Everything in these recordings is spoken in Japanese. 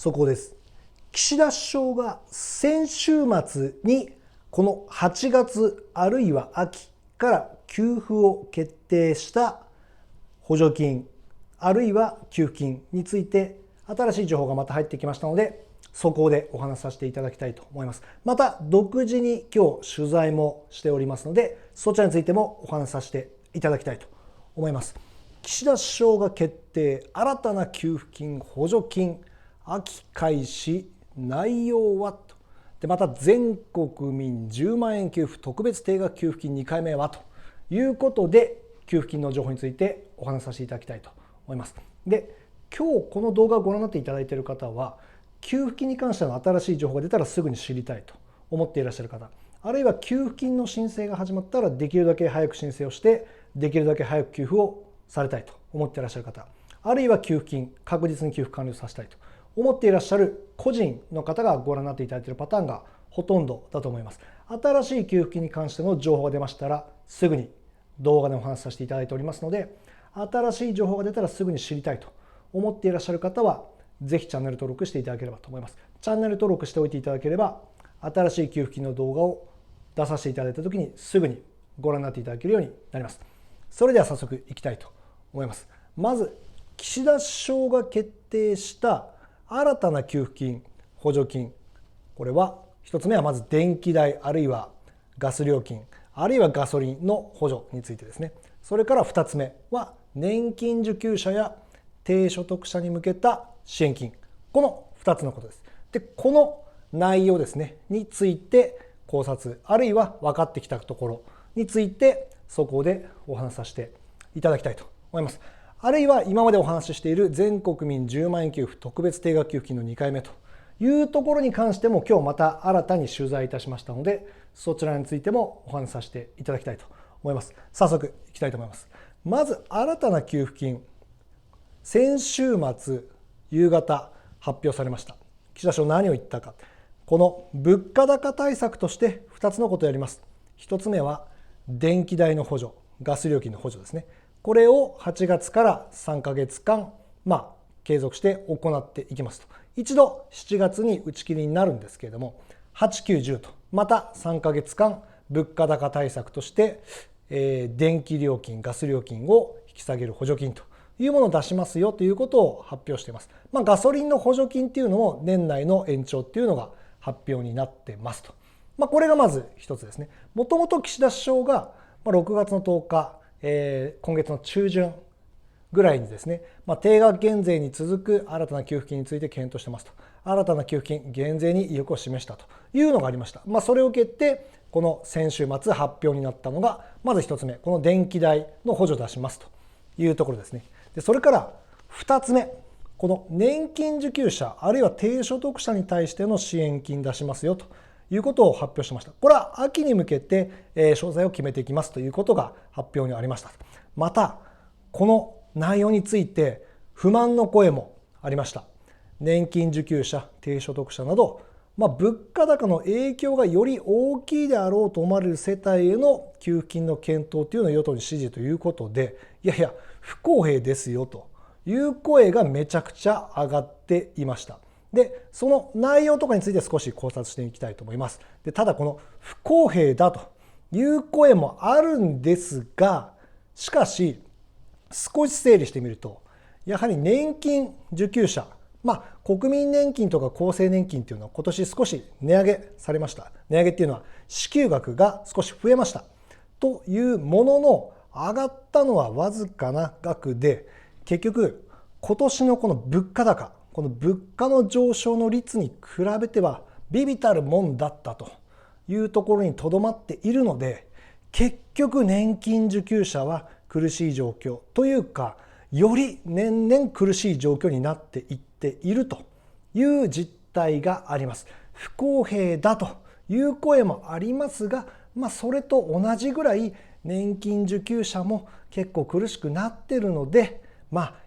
そこです。岸田首相が先週末にこの8月あるいは秋から給付を決定した補助金あるいは給付金について新しい情報がまた入ってきましたので、そこでお話しさせていただきたいと思います。また独自に今日取材もしておりますので、そちらについてもお話しさせていただきたいと思います。岸田首相が決定、新たな給付金補助金秋開始、内容はと。でまた全国民10万円給付特別定額給付金2回目はということで、給付金の情報についてお話しさせていただきたいと思います。で今日この動画をご覧になっていただいている方は、給付金に関しての新しい情報が出たらすぐに知りたいと思っていらっしゃる方、あるいは給付金の申請が始まったらできるだけ早く申請をしてできるだけ早く給付をされたいと思っていらっしゃる方、あるいは給付金確実に給付完了させたいと思っていらっしゃる個人の方がご覧になっていただいているパターンがほとんどだと思います。新しい給付金に関しての情報が出ましたらすぐに動画でお話しさせていただいておりますので、新しい情報が出たらすぐに知りたいと思っていらっしゃる方はぜひチャンネル登録していただければと思います。チャンネル登録しておいていただければ、新しい給付金の動画を出させていただいたときにすぐにご覧になっていただけるようになります。それでは早速いきたいと思います。まず岸田首相が決定した新たな給付金補助金、これは1つ目はまず電気代あるいはガス料金あるいはガソリンの補助についてですね。それから2つ目は年金受給者や低所得者に向けた支援金、この2つのことです。でこの内容ですねについて考察あるいは分かってきたところについてそこでお話しさせていただきたいと思います。あるいは今までお話ししている全国民10万円給付特別定額給付金の2回目というところに関しても今日また新たに取材いたしましたので、そちらについてもお話しさせていただきたいと思います。早速いきたいと思います。まず新たな給付金、先週末夕方発表されました。岸田首相何を言ったか。この物価高対策として2つのことをやります。1つ目は電気代の補助、ガス料金の補助ですね。これを8月から3ヶ月間、継続して行っていきますと。一度7月に打ち切りになるんですけれども、8、9、10とまた3ヶ月間物価高対策として、電気料金、ガス料金を引き下げる補助金というものを出しますよということを発表しています。ガソリンの補助金っていうのも年内の延長っていうのが発表になってますと。これがまず一つですね。もともと岸田首相が6月の10日、今月の中旬ぐらいにですね、定額減税に続く新たな給付金について検討してますと。新たな給付金減税に意欲を示したというのがありました。それを受けてこの先週末発表になったのがまず一つ目、この電気代の補助を出しますというところですね。でそれから2つ目、この年金受給者あるいは低所得者に対しての支援金出しますよということを発表しました。これは秋に向けて詳細を決めていきますということが発表にありました。またこの内容について不満の声もありました。年金受給者、低所得者など、物価高の影響がより大きいであろうと思われる世帯への給付金の検討というのを与党に指示ということで、いやいや不公平ですよという声がめちゃくちゃ上がっていました。でその内容とかについて少し考察していきたいと思います。でただこの不公平だという声もあるんですが、しかし少し整理してみると、やはり年金受給者、国民年金とか厚生年金というのは今年少し値上げされました。値上げっていうのは支給額が少し増えましたというものの、上がったのはわずかな額で、結局今年のこの物価高、この物価の上昇の率に比べては微々たるもんだったというところにとどまっているので、結局年金受給者は苦しい状況というか、より年々苦しい状況になっていっているという実態があります。不公平だという声もありますが、それと同じぐらい年金受給者も結構苦しくなっているので、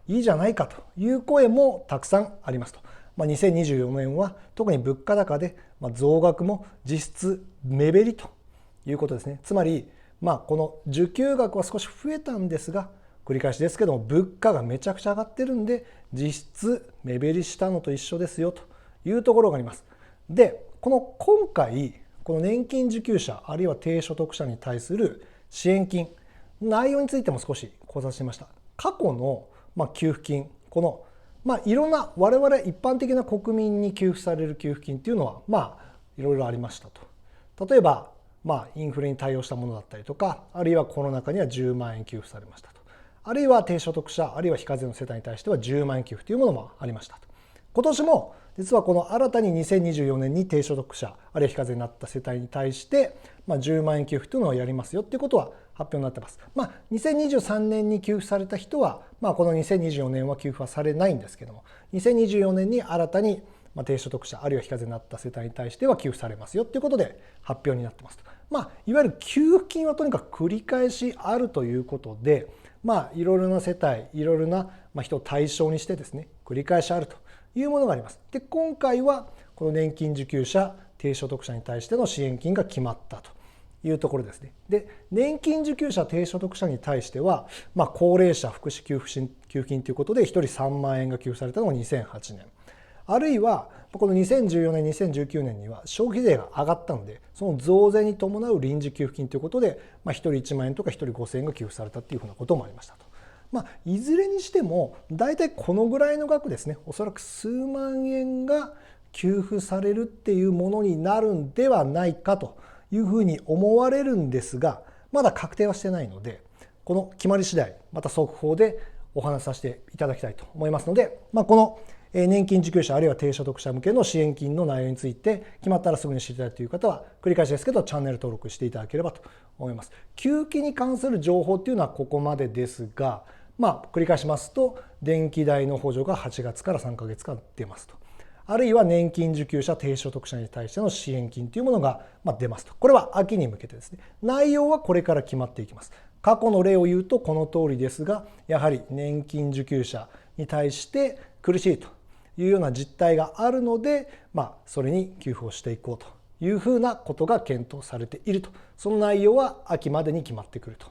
いいじゃないかという声もたくさんありますと。2024年は特に物価高で増額も実質目減りということですね。つまりこの受給額は少し増えたんですが、繰り返しですけども、物価がめちゃくちゃ上がってるんで、実質目減りしたのと一緒ですよというところがあります。で、今回この年金受給者あるいは低所得者に対する支援金内容についても少し考察しました。過去の給付金、いろんな我々一般的な国民に給付される給付金っていうのはいろいろありましたと。例えばインフレに対応したものだったりとか、あるいはコロナ禍には10万円給付されましたと。あるいは低所得者あるいは非課税の世帯に対しては10万円給付というものもありましたと。今年も実はこの新たに2024年に低所得者あるいは非課税になった世帯に対して10万円給付というのをやりますよっていうことは発表になってます。2023年に給付された人はこの2024年は給付はされないんですけども、2024年に新たに低所得者あるいは非課税になった世帯に対しては給付されますよっていうことで発表になってますと。いわゆる給付金はとにかく繰り返しあるということで、いろいろな世帯いろいろな人を対象にしてですね、繰り返しあるというものがあります。で、今回はこの年金受給者低所得者に対しての支援金が決まったというところですね。で、年金受給者低所得者に対しては、高齢者福祉給付金ということで1人3万円が給付されたのが2008年。あるいはこの2014年2019年には消費税が上がったので、その増税に伴う臨時給付金ということで、1人1万円とか1人5000円が給付されたっていうふうなこともありましたと。いずれにしても大体このぐらいの額ですね、おそらく数万円が給付されるっていうものになるんではないかというふうに思われるんですが、まだ確定はしてないので、この決まり次第また速報でお話しさせていただきたいと思いますので、この年金受給者あるいは低所得者向けの支援金の内容について決まったらすぐに知りたいという方は、繰り返しですけどチャンネル登録していただければと思います。給付金に関する情報っていうのはここまでですが、繰り返しますと、電気代の補助が8月から3ヶ月間出ますと。あるいは年金受給者低所得者に対しての支援金というものが出ますと。これは秋に向けてですね。内容はこれから決まっていきます。過去の例を言うとこの通りですが、やはり年金受給者に対して苦しいというような実態があるので、それに給付をしていこうというふうなことが検討されていると。その内容は秋までに決まってくると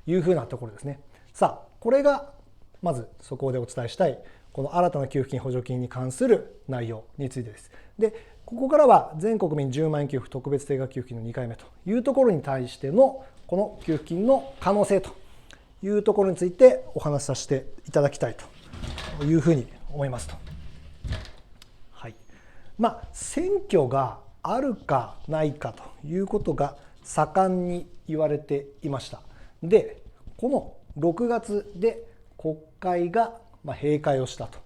いうふうなところですね。さあ、これがまずそこでお伝えしたいこの新たな給付金補助金に関する内容についてです。で、ここからは全国民10万円給付特別定額給付金の2回目というところに対してのこの給付金の可能性というところについてお話しさせていただきたいというふうに思いますと。はい。選挙があるかないかということが盛んに言われていました。で、この6月で国会が閉会をしたと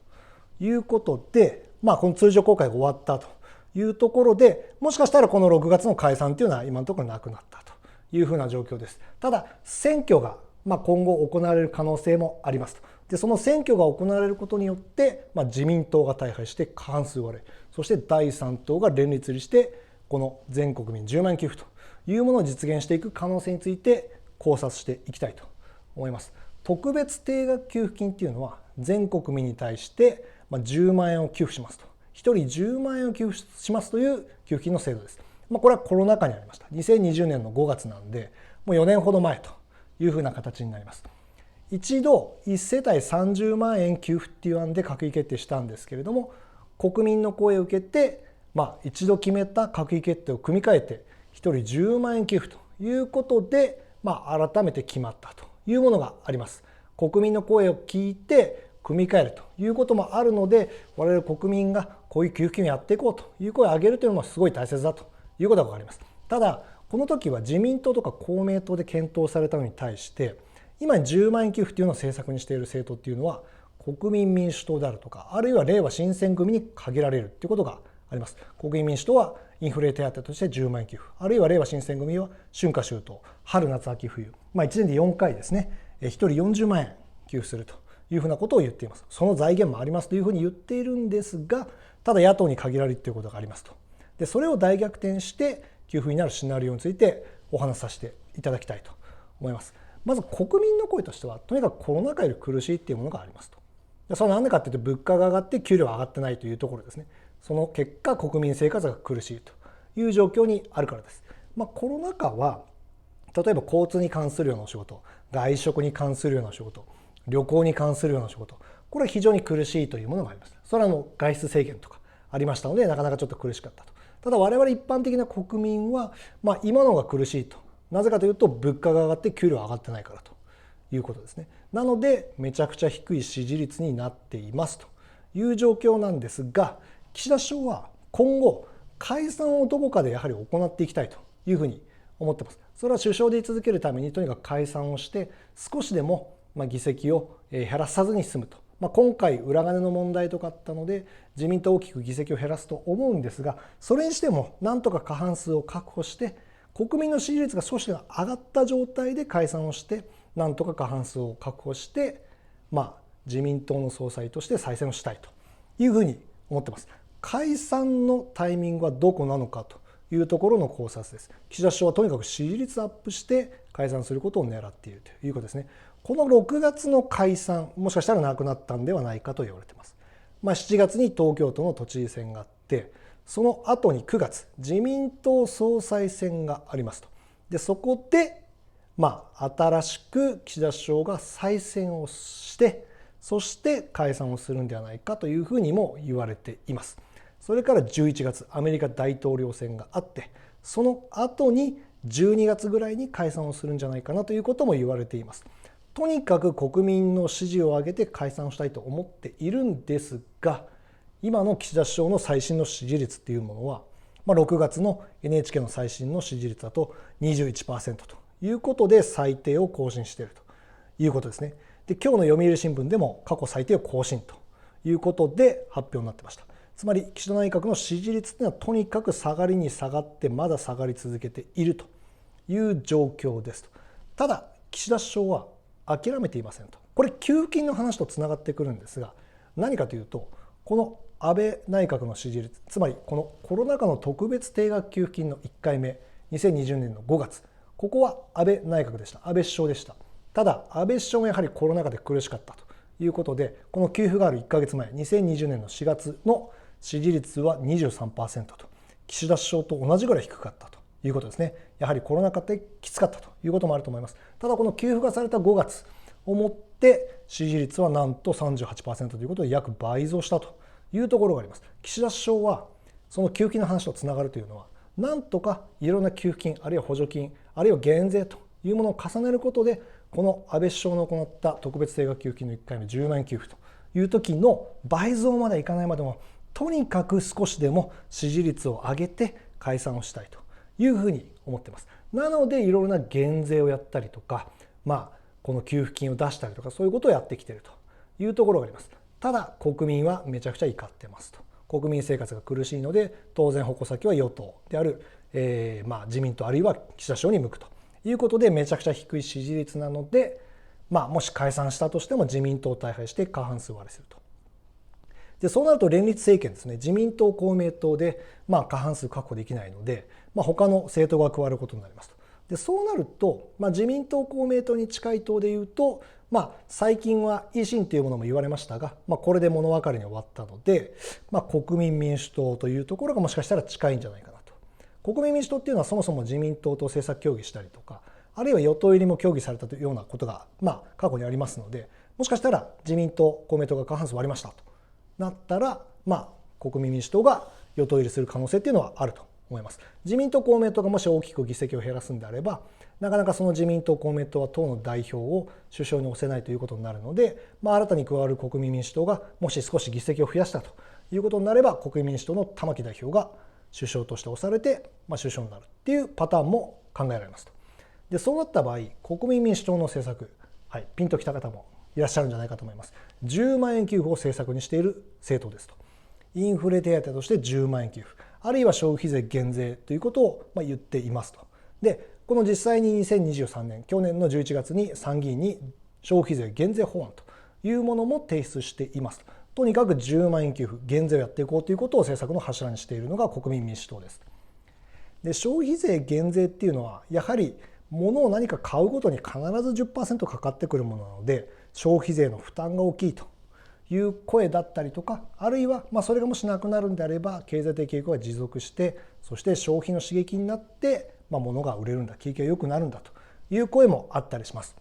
いうことで、この通常国会が終わったというところで、もしかしたらこの6月の解散というのは今のところなくなったというふうな状況です。ただ選挙が今後行われる可能性もありますと。で、その選挙が行われることによって自民党が大敗して過半数割れ、そして第3党が連立してこの全国民10万円給付というものを実現していく可能性について考察していきたいと思います。特別定額給付金っていうのは全国民に対して10万円を給付しますと。1人10万円を給付しますという給付金の制度です。これはコロナ禍にありました。2020年の5月なんで、もう4年ほど前というふうな形になります。一度1世帯30万円給付っていう案で閣議決定したんですけれども、国民の声を受けて、一度決めた閣議決定を組み替えて1人10万円給付ということで、改めて決まったというものがあります。国民の声を聞いて組み替えるということもあるので、我々国民がこういう給付金をやっていこうという声を上げるというのもすごい大切だということが分かります。ただこの時は自民党とか公明党で検討されたのに対して、今10万円給付というのを政策にしている政党っていうのは国民民主党であるとか、あるいはれいわ新選組に限られるということがあります。国民民主党はインフレ手当として10万円給付、あるいはれいわ新選組は春夏秋冬、春夏秋冬、1年で4回ですね、1人40万円給付するというふうなことを言っています。その財源もありますというふうに言っているんですが、ただ野党に限られるということがありますと。で、それを大逆転して給付になるシナリオについてお話しさせていただきたいと思います。まず国民の声としては、とにかくコロナ禍より苦しいっていうものがありますと。で、それは何でかっていうと、物価が上がって給料が上がってないというところですね。その結果国民生活が苦しいという状況にあるからです。コロナ禍は例えば交通に関するようなお仕事、外食に関するようなお仕事、旅行に関するような仕事、これは非常に苦しいというものがあります。それは外出制限とかありましたので、なかなかちょっと苦しかったと。ただ我々一般的な国民は、今のが苦しいと。なぜかというと物価が上がって給料上がってないからということですね。なのでめちゃくちゃ低い支持率になっていますという状況なんですが、岸田首相は今後解散をどこかでやはり行っていきたいというふうに思ってます。それは首相で居続けるためにとにかく解散をして少しでも議席を減らさずに済むと。今回裏金の問題とかあったので自民党大きく議席を減らすと思うんですが、それにしてもなんとか過半数を確保して国民の支持率が少しでも上がった状態で解散をしてなんとか過半数を確保して、自民党の総裁として再選をしたいというふうに思ってます。解散のタイミングはどこなのかというところの考察です。岸田首相はとにかく支持率アップして解散することを狙っているということですね。この6月の解散、もしかしたらなくなったんではないかと言われています。7月に東京都の都知事選があって、その後に9月自民党総裁選がありますと。でそこで新しく岸田首相が再選をして、そして解散をするんではないかというふうにも言われています。それから11月アメリカ大統領選があって、その後に12月ぐらいに解散をするんじゃないかなということも言われています。とにかく国民の支持を上げて解散をしたいと思っているんですが、今の岸田首相の最新の支持率っていうものは、6月の NHK の最新の支持率だと 21% ということで最低を更新しているということですね。で今日の読売新聞でも過去最低を更新ということで発表になってました。つまり岸田内閣の支持率というのはとにかく下がりに下がってまだ下がり続けているという状況ですと。ただ岸田首相は諦めていませんと。これ給付金の話とつながってくるんですが、何かというとこの安倍内閣の支持率、つまりこのコロナ禍の特別定額給付金の1回目2020年の5月、ここは安倍内閣でした。安倍首相でした。ただ安倍首相もやはりコロナ禍で苦しかったということで、この給付がある1ヶ月前2020年の4月の支持率は 23% と岸田首相と同じぐらい低かったということですね。やはりコロナ禍ってきつかったということもあると思います。ただこの給付がされた5月をもって支持率はなんと 38% ということで約倍増したというところがあります。岸田首相はその給付金の話とつながるというのは、なんとかいろんな給付金あるいは補助金あるいは減税というものを重ねることで、この安倍首相の行った特別定額給付金の1回目10万円給付という時の倍増までいかないまでも、とにかく少しでも支持率を上げて解散をしたいというふうに思っています。なのでいろいろな減税をやったりとか、この給付金を出したりとか、そういうことをやってきているというところがあります。ただ国民はめちゃくちゃ怒ってますと。国民生活が苦しいので当然矛先は与党である、自民党あるいは岸田首相に向くということで、めちゃくちゃ低い支持率なので、もし解散したとしても自民党を大敗して過半数割れすると。でそうなると連立政権ですね、自民党公明党で過半数確保できないので、他の政党が加わることになりますと。でそうなると、自民党公明党に近い党でいうと、最近は維新というものも言われましたが、これで物別れに終わったので、国民民主党というところがもしかしたら近いんじゃないかなと。国民民主党っていうのはそもそも自民党と政策協議したりとか、あるいは与党入りも協議されたというようなことが過去にありますので、もしかしたら自民党公明党が過半数割りましたとなったら、国民民主党が与党入りする可能性っていうのはあると思います。自民党公明党がもし大きく議席を減らすんであれば、なかなかその自民党公明党は党の代表を首相に推せないということになるので、新たに加わる国民民主党がもし少し議席を増やしたということになれば、国民民主党の玉木代表が首相として推されて、首相になるっていうパターンも考えられますと。でそうなった場合、国民民主党の政策、ピンときた方もいらっしゃるんじゃないかと思います。10万円給付を政策にしている政党ですと。インフレ手当として10万円給付、あるいは消費税減税ということを言っていますと。でこの実際に2023年去年の11月に参議院に消費税減税法案というものも提出しています。とにかく10万円給付減税をやっていこうということを政策の柱にしているのが国民民主党です。で消費税減税っていうのはやはり物を何か買うごとに必ず 10% かかってくるものなので、消費税の負担が大きいという声だったりとか、あるいはそれがもしなくなるんであれば経済的影響が持続して、そして消費の刺激になって物が売れるんだ、景気が良くなるんだという声もあったりします。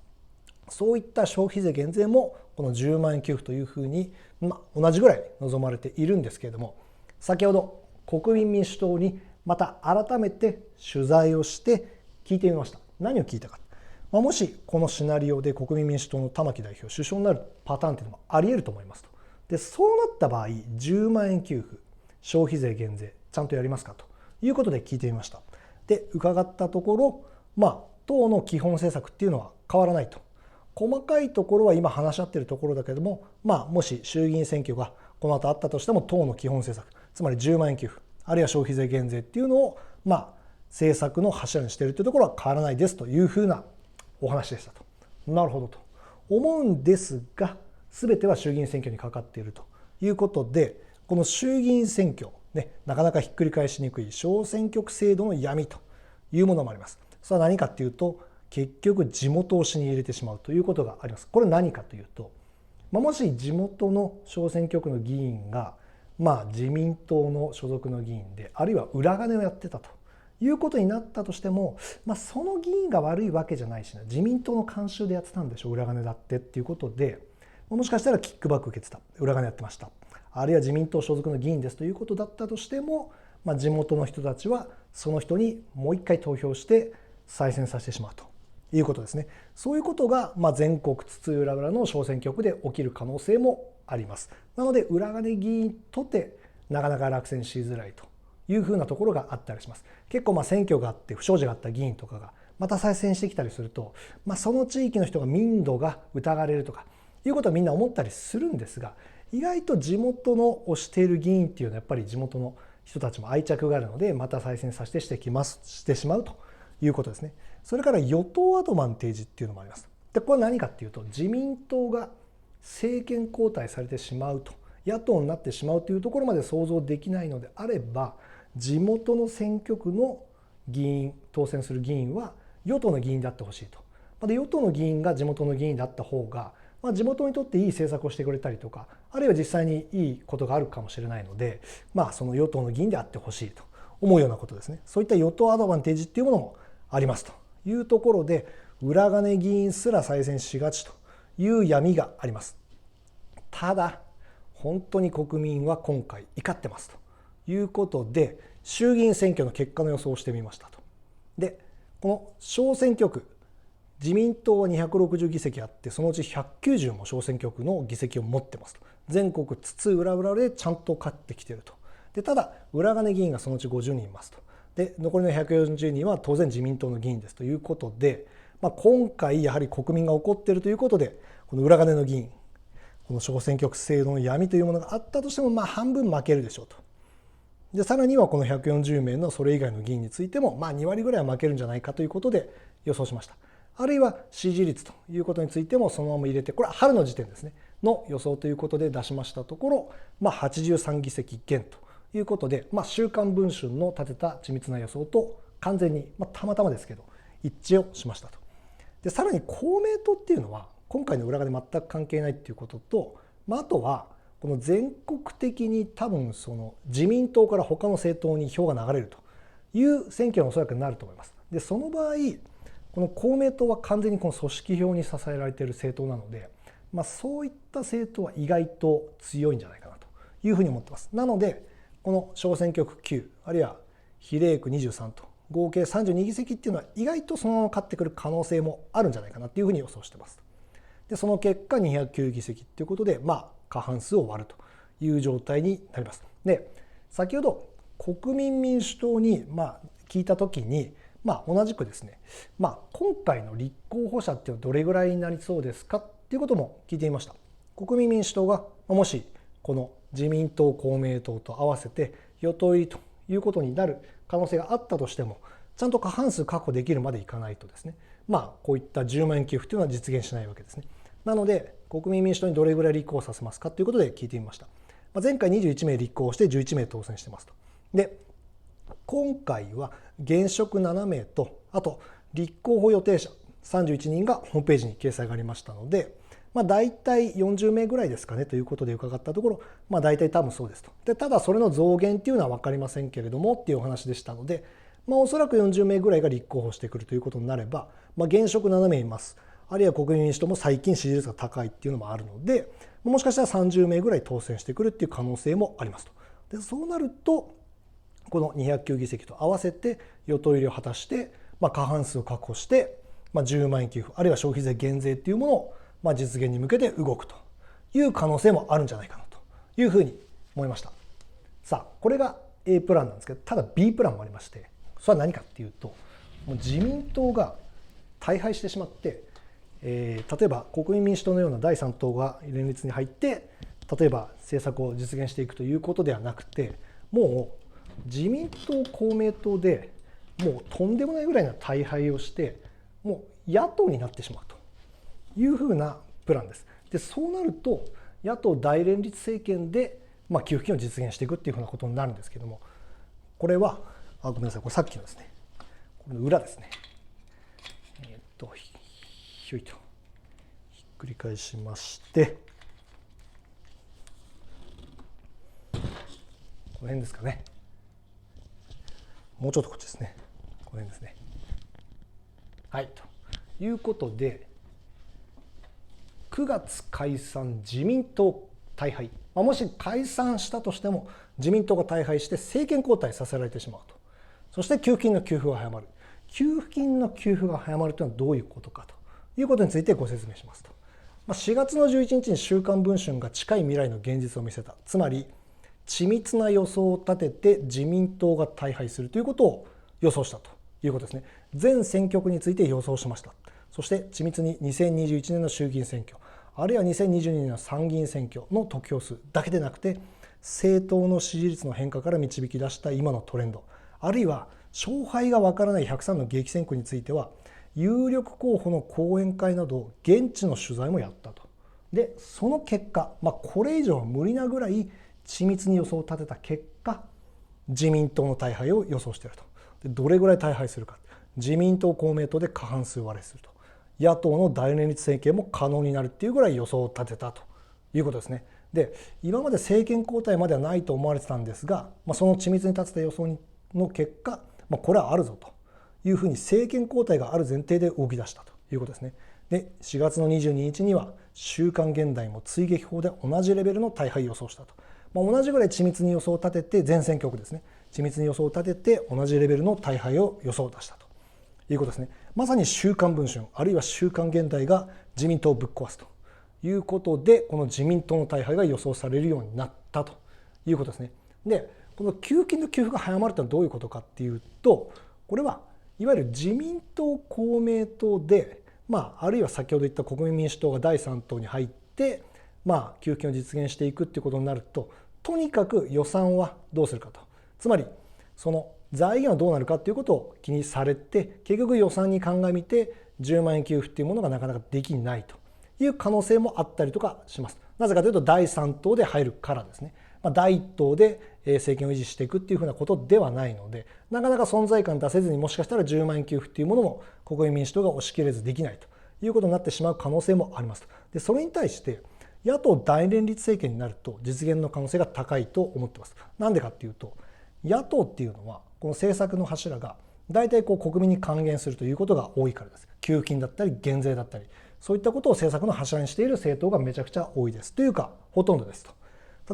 そういった消費税減税もこの10万円給付というふうに、同じぐらい望まれているんですけれども、先ほど国民民主党にまた改めて取材をして聞いてみました。何を聞いたか。もしこのシナリオで国民民主党の玉木代表首相になるパターンというのもあり得ると思いますと。でそうなった場合10万円給付消費税減税ちゃんとやりますかということで聞いてみました。で伺ったところ、党の基本政策っていうのは変わらないと。細かいところは今話し合っているところだけれども、もし衆議院選挙がこの後あったとしても党の基本政策、つまり10万円給付あるいは消費税減税っていうのを政策の柱にしているというところは変わらないですというふうなお話でしたと。なるほどと思うんですが、全ては衆議院選挙にかかっているということで、この衆議院選挙なかなかひっくり返しにくい小選挙区制度の闇というものもあります。それは何かっていうと、結局地元を押しに入れてしまうということがあります。これ何かというと、もし地元の小選挙区の議員が自民党の所属の議員で、あるいは裏金をやってたということになったとしても、その議員が悪いわけじゃないしな、自民党の慣習でやってたんでしょ裏金だってっていうことで、もしかしたらキックバック受けてた、裏金やってました、あるいは自民党所属の議員ですということだったとしても、地元の人たちはその人にもう一回投票して再選させてしまうということですね。そういうことが全国津々浦々の小選挙区で起きる可能性もあります。なので裏金議員とてなかなか落選しづらいというふうなところがあったりします。結構選挙があって不祥事があった議員とかがまた再選してきたりすると、その地域の人が民度が疑われるとかいうことはみんな思ったりするんですが、意外と地元の推している議員っていうのはやっぱり地元の人たちも愛着があるので、また再選させてしてしまうということですね。それから与党アドバンテージっていうのもあります。でこれは何かっていうと、自民党が政権交代されてしまうと、野党になってしまうというところまで想像できないのであれば、地元の選挙区の議員、当選する議員は与党の議員であってほしいと。で与党の議員が地元の議員であった方が、地元にとっていい政策をしてくれたりとか、あるいは実際にいいことがあるかもしれないので、その与党の議員であってほしいと思うようなことですね。そういった与党アドバンテージっていうものもありますというところで、裏金議員すら再選しがちという闇があります。ただ本当に国民は今回怒ってますということで、衆議院選挙の結果の予想をしてみましたと。でこの小選挙区、自民党は260議席あって、そのうち190も小選挙区の議席を持ってますと。全国津々浦々でちゃんと勝ってきていると。でただ裏金議員がそのうち50人いますと。で残りの140人は当然自民党の議員ですということで、今回やはり国民が怒っているということで、この裏金の議員、この小選挙区制度の闇というものがあったとしても、半分負けるでしょうと。でさらにはこの140名のそれ以外の議員についても2割ぐらいは負けるんじゃないかということで予想しました。あるいは支持率ということについてもそのまま入れて、これは春の時点ですねの予想ということで出しましたところ、83議席減ということで、週刊文春の立てた緻密な予想と完全に、たまたまですけど一致をしましたと。でさらに公明党っていうのは今回の裏金全く関係ないっていうことと、あとはこの全国的に多分その自民党から他の政党に票が流れるという選挙がおそらくなると思います。でその場合この公明党は完全にこの組織票に支えられている政党なので、そういった政党は意外と強いんじゃないかなというふうに思ってます。なのでこの小選挙区9あるいは比例区23と合計32議席っていうのは意外とそのまま勝ってくる可能性もあるんじゃないかなというふうに予想してます。でその結果209議席ということで過半数を割るという状態になります。で先ほど国民民主党に聞いた時に同じくですね、今回の立候補者っていうのはどれぐらいになりそうですかっていうことも聞いてみました。国民民主党がもしこの自民党公明党と合わせて与党入りということになる可能性があったとしても、ちゃんと過半数確保できるまでいかないとですね、こういった10万円給付というのは実現しないわけですね。なので国民民主党にどれぐらい立候補させますかということで聞いてみました。前回21名立候補して11名当選してますと。で今回は現職7名と、あと立候補予定者31人がホームページに掲載がありましたので、大体40名ぐらいですかねということで伺ったところ、大体多分そうですと。でただそれの増減っていうのは分かりませんけれどもっていうお話でしたので、おそらく40名ぐらいが立候補してくるということになれば、現職7名います。あるいは国民民主党も最近支持率が高いっていうのもあるので、もしかしたら30名ぐらい当選してくるっていう可能性もありますと。でそうなるとこの209議席と合わせて与党入りを果たして、過半数を確保して、10万円給付あるいは消費税減税っていうものを実現に向けて動くという可能性もあるんじゃないかなというふうに思いました。さあこれが A プランなんですけど、ただ B プランもありまして、それは何かっていうと、もう自民党が大敗してしまって、例えば国民民主党のような第3党が連立に入って例えば政策を実現していくということではなくて、もう自民党公明党でもうとんでもないぐらいの大敗をしてもう野党になってしまうというふうなプランです。でそうなると野党大連立政権で給付金を実現していくっていうふうなことになるんですけども、これはごめんなさい、これさっきのですね、これの裏ですね。ひょいとひっくり返しまして、この辺ですかね。もうちょっとこっちですね。この辺ですね。はいということで、9月解散自民党大敗、もし解散したとしても自民党が大敗して政権交代させられてしまうと。そして給付金の給付が早まる。給付金の給付が早まるというのはどういうことかということについてご説明しますと。4月の11日に週刊文春が近い未来の現実を見せた。つまり緻密な予想を立てて自民党が大敗するということを予想したということですね。全選挙区について予想しました。そして緻密に2021年の衆議院選挙、あるいは2022年の参議院選挙の得票数だけでなくて、政党の支持率の変化から導き出した今のトレンド、あるいは勝敗がわからない103の激戦区については有力候補の講演会など現地の取材もやったと。でその結果、これ以上は無理なぐらい緻密に予想を立てた結果、自民党の大敗を予想していると。でどれぐらい大敗するか、自民党公明党で過半数割れすると、野党の大連立政権も可能になるっていうぐらい予想を立てたということですね。で今まで政権交代まではないと思われてたんですが、その緻密に立てた予想の結果、これはあるぞというふうに政権交代がある前提で動き出したということですね。で4月の22日には週刊現代も追撃法で同じレベルの大敗を予想したと。同じぐらい緻密に予想を立てて、全選挙区ですね、緻密に予想を立てて同じレベルの大敗を予想出したということですね。まさに週刊文春あるいは週刊現代が自民党をぶっ壊すということで、この自民党の大敗が予想されるようになったということですね。でこの給付金の給付が早まるというのはどういうことかっていうと、これはいわゆる自民党公明党で、あるいは先ほど言った国民民主党が第3党に入って、給付金を実現していくっていうことになると、とにかく予算はどうするかと、つまりその財源はどうなるかっていうことを気にされて、結局予算に鑑みて10万円給付っていうものがなかなかできないという可能性もあったりとかします。なぜかというと第3党で入るからですね。第1党で政権を維持していくっていうふうなことではないので、なかなか存在感出せずに、もしかしたら10万円給付っていうものも国民民主党が押し切れずできないということになってしまう可能性もありますと。でそれに対して野党大連立政権になると実現の可能性が高いと思ってます。なんでかっていうと、野党っていうのはこの政策の柱が大体国民に還元するということが多いからです。給付金だったり減税だったり、そういったことを政策の柱にしている政党がめちゃくちゃ多いです。というかほとんどですと。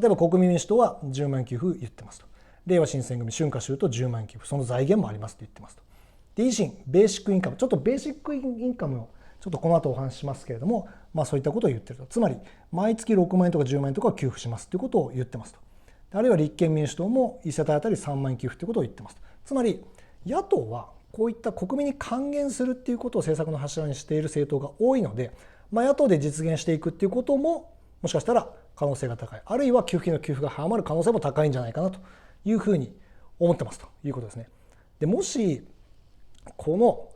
例えば国民民主党は10万円給付言ってますと。れいわ新選組春夏秋冬10万円給付、その財源もありますと言ってますと。で維新ベーシックインカム、ちょっとベーシックインカムをちょっとこの後お話ししますけれども、そういったことを言ってると。つまり毎月6万円とか10万円とか給付しますということを言ってますと。あるいは立憲民主党も1世帯当たり3万円給付ということを言ってますと。つまり野党はこういった国民に還元するっていうことを政策の柱にしている政党が多いので、野党で実現していくっていうことももしかしたら可能性が高い、あるいは給付金の給付が早まる可能性も高いんじゃないかなというふうに思ってますということですね。でもしこの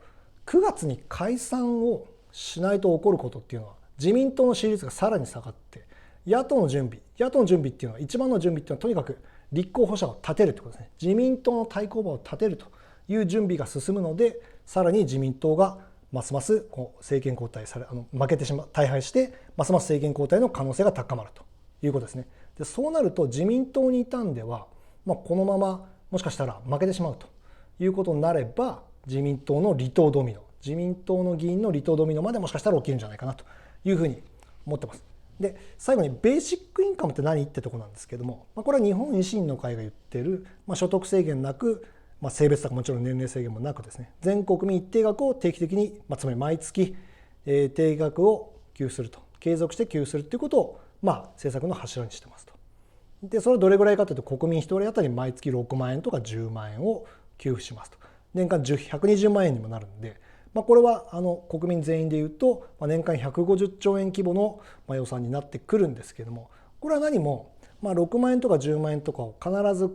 9月に解散をしないと起こることっていうのは、自民党の支持率がさらに下がって野党の準備っていうのは、一番の準備っていうのはとにかく立候補者を立てるってことですね。自民党の対抗馬を立てるという準備が進むので、さらに自民党がますます政権交代され負けてしまう、大敗してますます政権交代の可能性が高まるということですね。でそうなると自民党にいたんでは、このままもしかしたら負けてしまうということになれば、自民党の離党ドミノ、自民党の議員の離党ドミノまでもしかしたら起きるんじゃないかなというふうに思ってます。で最後にベーシックインカムって何ってとこなんですけども、これは日本維新の会が言ってる、所得制限なく、性別とかもちろん年齢制限もなくですね、全国民一定額を定期的に、つまり毎月定額を給付すると、継続して給付するっていうことを、政策の柱にしてますと。でそれはどれぐらいかというと、国民1人当たり毎月6万円とか10万円を給付しますと。年間120万円にもなるんで、これは国民全員でいうと年間150兆円規模の予算になってくるんですけども、これは何も6万円とか10万円とかを必ず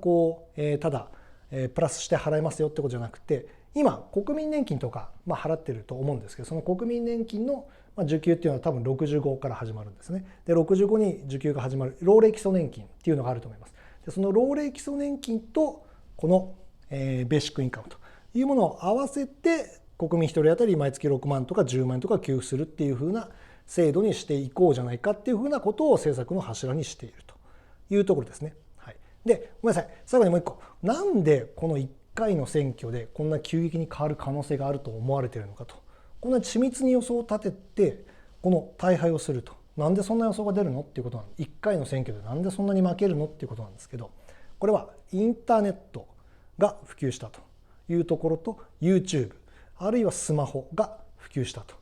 ただプラスして払いますよってことじゃなくて、今国民年金とか払ってると思うんですけど、その国民年金の受給っていうのは多分65から始まるんですね。で65に受給が始まる老齢基礎年金っていうのがあると思います。でその老齢基礎年金とこのベーシックインカムというものを合わせて国民1人当たり毎月6万とか10万円とか給付するっていうふうな制度にしていこうじゃないかっていうふうなことを政策の柱にしているというところですね。はい、でごめんなさい、最後にもう一個、なんでこの1回の選挙でこんな急激に変わる可能性があると思われているのかと、こんな緻密に予想を立ててこの大敗をすると、なんでそんな予想が出るのっていうことなんで、1回の選挙でなんでそんなに負けるのっていうことなんですけど、これはインターネットが普及したというところと YouTubeあるいはスマホが普及したと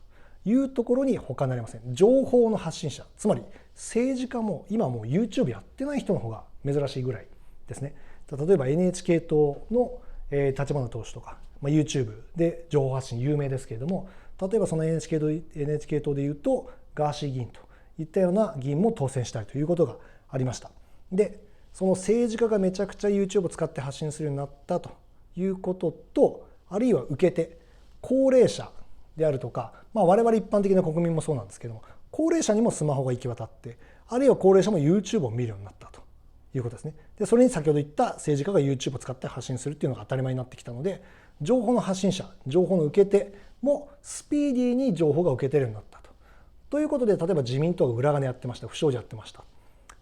いうところに他なりません。情報の発信者、つまり政治家も今もう YouTube やってない人の方が珍しいぐらいですね。例えば NHK 党の立花党首とか、YouTube で情報発信有名ですけれども、例えばその NHK 党でいうとガーシー議員といったような議員も当選したいということがありました。でその政治家がめちゃくちゃ YouTube を使って発信するようになったということと、あるいは受け手高齢者であるとか、我々一般的な国民もそうなんですけども、高齢者にもスマホが行き渡って、あるいは高齢者も YouTube を見るようになったということですね。でそれに先ほど言った政治家が YouTube を使って発信するっていうのが当たり前になってきたので、情報の発信者、情報の受け手もスピーディーに情報が受け取れるようになったということで、例えば自民党が裏金やってました、不祥事やってました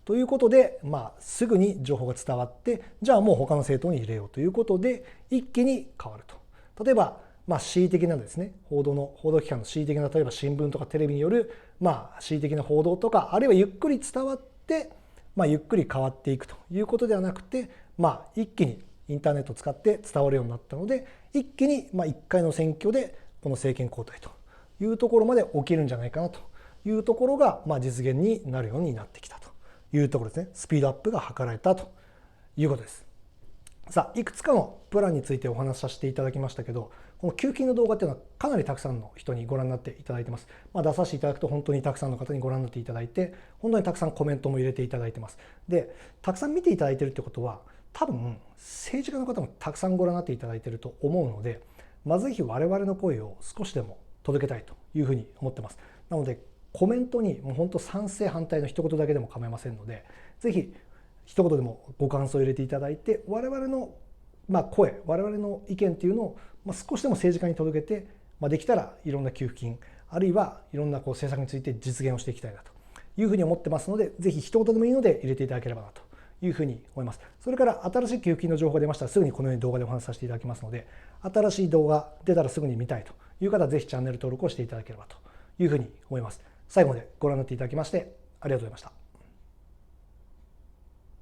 ということで、すぐに情報が伝わって、じゃあもう他の政党に入れようということで一気に変わると。例えば恣意的なですね、報道機関の恣意的な、例えば新聞とかテレビによる恣意的な報道とか、あるいはゆっくり伝わって、ゆっくり変わっていくということではなくて、一気にインターネットを使って伝わるようになったので、一気に1回の選挙でこの政権交代というところまで起きるんじゃないかなというところが実現になるようになってきたというところですね。スピードアップが図られたということです。さあいくつかのプランについてお話しさせていただきましたけど、この給付金の動画っていうのはかなりたくさんの人にご覧になっていただいてます。出させていただくと本当にたくさんの方にご覧になっていただいて、本当にたくさんコメントも入れていただいてます。でたくさん見ていただいてるってことは、多分政治家の方もたくさんご覧になっていただいてると思うので、ぜひ我々の声を少しでも届けたいというふうに思ってます。なのでコメントにもう本当賛成反対の一言だけでも構いませんので、ぜひ一言でもご感想を入れていただいて、我々の声、我々の意見っていうのを少しでも政治家に届けて、できたらいろんな給付金、あるいはいろんな政策について実現をしていきたいなというふうに思ってますので、ぜひ一言でもいいので入れていただければなというふうに思います。それから新しい給付金の情報が出ましたら、すぐにこのように動画でお話しさせていただきますので、新しい動画出たらすぐに見たいという方はぜひチャンネル登録をしていただければというふうに思います。最後までご覧になっていただきましてありがとうございました。